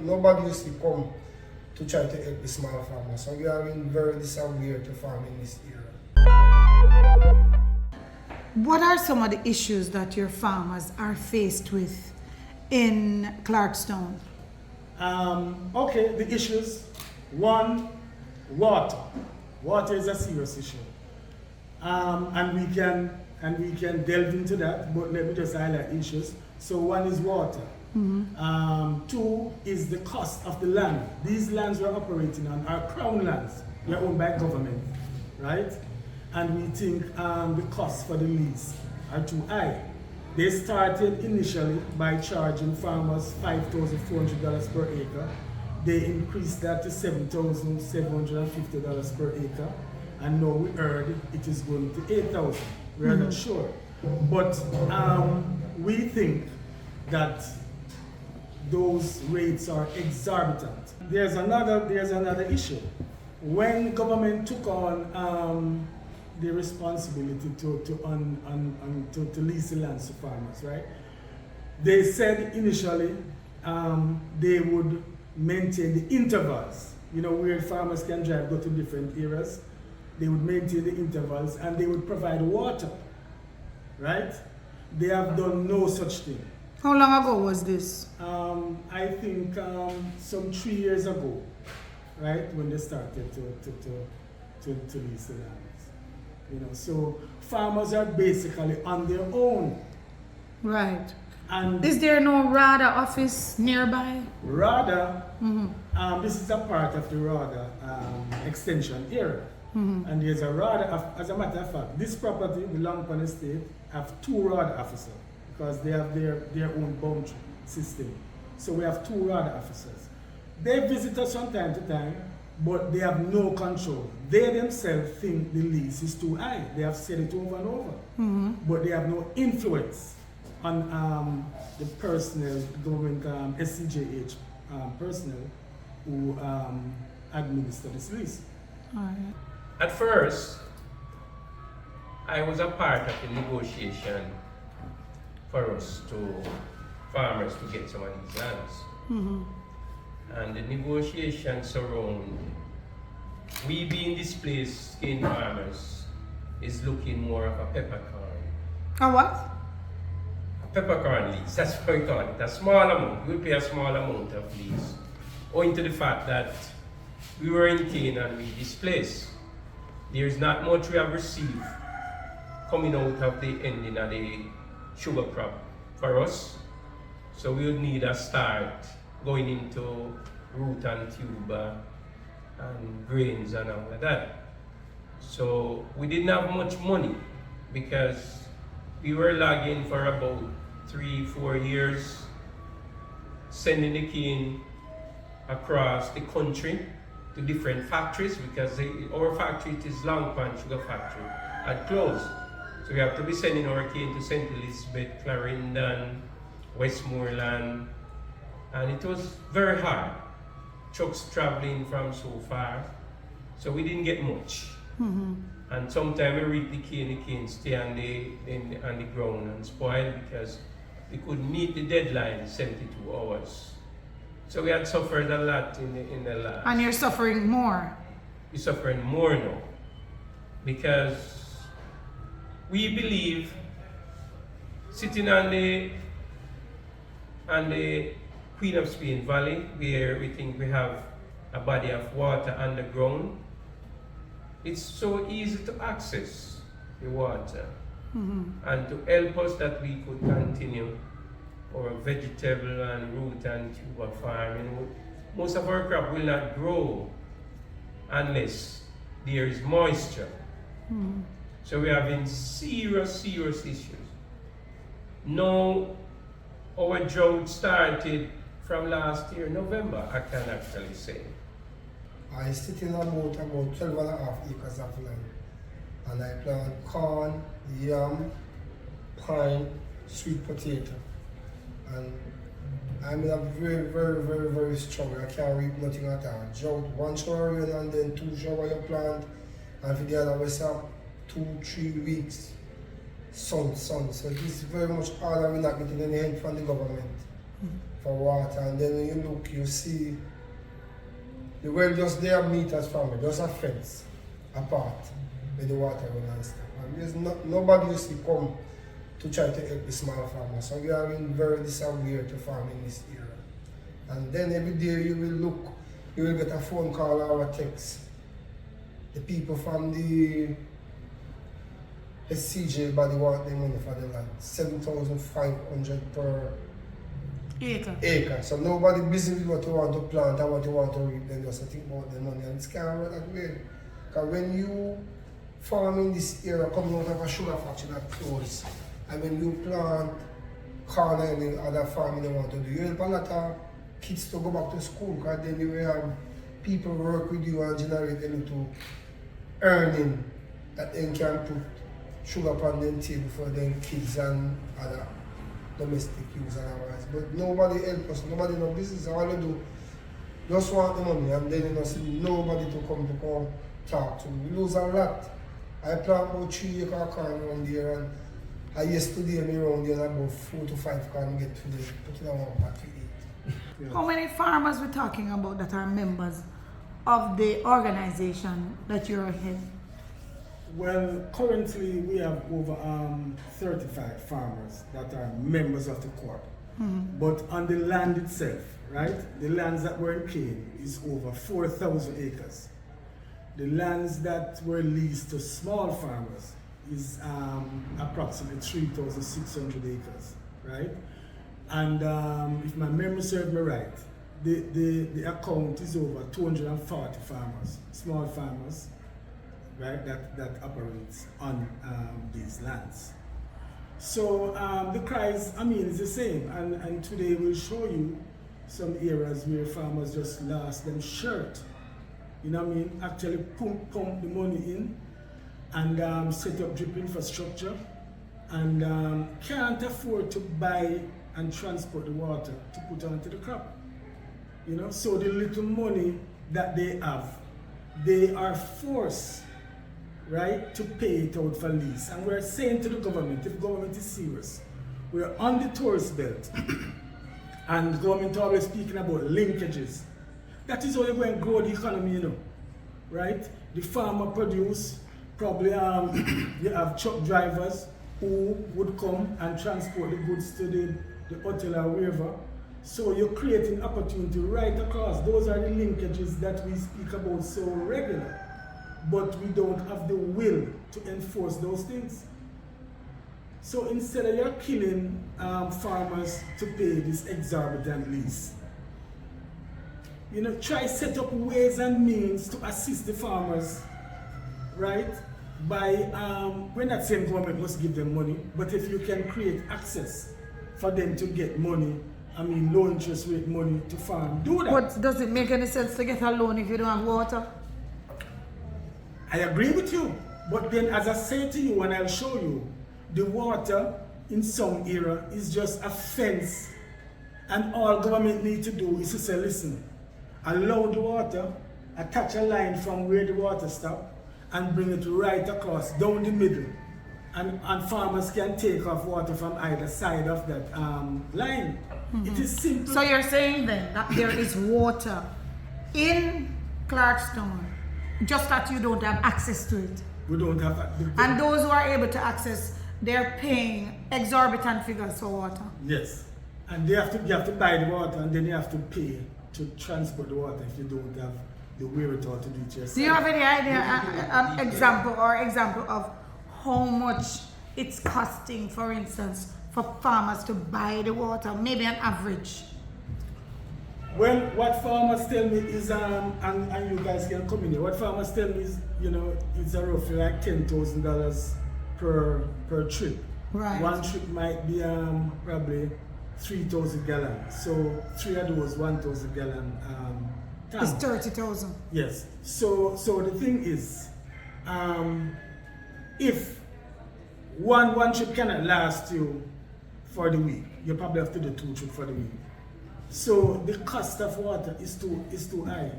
nobody used to come to try to help the small farmers. So we are in very disaware to farm in this area. What are some of the issues that your farmers are faced with in Clarkstown? Okay, the issues. One, water. Water is a serious issue. And we can delve into that, but let me just highlight issues. So one is water. Two is the cost of the land. These lands we're operating on are crown lands. They're owned by government, right? And we think the costs for the lease are too high. They started initially by charging farmers $5,400 per acre. They increased that to $7,750 per acre. And now we heard it is going to $8,000. We're not sure. But we think that those rates are exorbitant. There's another issue. When government took on the responsibility to lease the lands to farmers, right? They said initially they would maintain the intervals. You know, where farmers can drive, go to different areas. They would maintain the intervals and they would provide water, right? They have done no such thing. How long ago was this? I think some 3 years ago, right, when they started to lease the lands. You know, so farmers are basically on their own. Right. And is there no RADA office nearby? RADA, this is a part of the RADA extension area. And there's a RADA, as a matter of fact, this property, the Longpan Estate, have 2 RADA officers because they have their own boundary system. So we have 2 RADA officers. They visit us from time to time, but they have no control. They themselves think the lease is too high. They have said it over and over, but they have no influence on the personnel, government SCJH personnel who administer this lease. All right. At first, I was a part of the negotiation for us farmers to get some of these lands. And the negotiations around we being displaced skin farmers is looking more of a peppercorn. A what? A peppercorn lease, that's what we call it. A small amount, we pay a small amount of lease. Owing to the fact that we were in Cane and we displaced. There's not much we have received coming out of the ending of the sugar crop for us. So we would need a start going into root and tuber and grains and all of that. So we didn't have much money because we were lagging for about 3-4 years, sending the cane across the country to different factories because our factory, it is Longpan Sugar Factory, had closed. So we have to be sending our cane to St. Elizabeth, Clarendon, Westmoreland, and it was very hard. Trucks traveling from so far, so we didn't get much. And sometimes we read the cane stay on the ground and spoil because we couldn't meet the deadline, 72 hours. So we had suffered a lot in the last. And you're suffering more. We're suffering more now because we believe sitting on the Queen of Spain Valley, where we think we have a body of water underground, it's so easy to access the water and to help us that we could continue our vegetable and root and tuber farming. Most of our crop will not grow unless there is moisture. So we're having serious issues. Now, our drought started from last year, November, I can actually say. I sit in about 12.5 acres of land. And I plant corn, yam, pine, sweet potato. And I'm in a very struggle. I can't reap nothing at all. Drought, 1 shower rain and then 2 shower you plant. And for the other we have 2-3 weeks sun. So this is very much hard and we're not getting any help from the government. for water, and then when you look, you see the well just there meters from it, just a fence apart where the water run and stuff. And there's nobody you see come to try to help the small farmers. So we are in very disaware to farm in this area. And then every day you will look, you will get a phone call or a text. The people from the SCJ body want their money for the land. 7,500 per acre. So nobody busy with what you want to plant and what you want to reap, then just think about the money, and it's kind of that way. Because when you farm in this area, coming out of a sugar factory that close, and when you plant corn and any other farming they want to do, you help a lot of kids to go back to school, because then you will have people work with you and generate a little earning that then can put sugar upon them table for them kids and other domestic use and otherwise. But nobody help us, nobody know business. All they do, just want the money, and then you know, see nobody to come talk to me. We lose a lot. I plant about 3 acres of corn around there, and I yesterday me around there about 4 to 5 corn get today, put it on one pot to eat. Yes. How many farmers we're talking about that are members of the organization that you're head? Well, currently we have over 35 farmers that are members of the corp. Mm-hmm. But on the land itself, right, the lands that were in Cane is over 4,000 acres. The lands that were leased to small farmers is approximately 3,600 acres, right? And if my memory serves me right, the account is over 240 farmers, small farmers, right, that operates on these lands. So the cries, I mean, is the same, and today we'll show you some areas where farmers just lost them shirt. You know what I mean? Actually pump the money in and set up drip infrastructure, and can't afford to buy and transport the water to put onto the crop. You know, so the little money that they have, they are forced, right, to pay it out for lease. And we're saying to the government, if the government is serious, we're on the tourist belt, and the government always speaking about linkages. That is how you're going to grow the economy, you know, right? The farmer produce, probably you have truck drivers who would come and transport the goods to the hotel or wherever. So you're creating opportunity right across. Those are the linkages that we speak about so regularly. But we don't have the will to enforce those things. So instead of you're killing farmers to pay this exorbitant lease, you know, try set up ways and means to assist the farmers, right? By, we're not saying government must give them money, but if you can create access for them to get money, I mean low interest rate money to farm, do that. But does it make any sense to get a loan if you don't have water? I agree with you, but then as I say to you and I'll show you, the water in some area is just a fence, and all government need to do is to say, listen, allow the water, attach a line from where the water stops and bring it right across, down the middle, and farmers can take off water from either side of that line. Mm-hmm. It is simple. So you're saying then that there is water in Clarkstown, just that you don't have access to it. We don't have that. And those who are able to access, they're paying exorbitant figures for water. Yes. And you have to buy the water, and then you have to pay to transport the water if you don't have the wherewithal to do it yourself. Do you have any idea, an example of how much it's costing, for instance, for farmers to buy the water, maybe an average? Well, what farmers tell me is, and you guys can come in here, what farmers tell me is, you know, it's roughly like $10,000 per trip. Right. One trip might be probably 3,000 gallons. So 3 of those 1,000 gallon tanks. It's 30,000. Yes. So the thing is, if one trip cannot last you for the week, you probably have to do 2 trips for the week. So the cost of water is too high.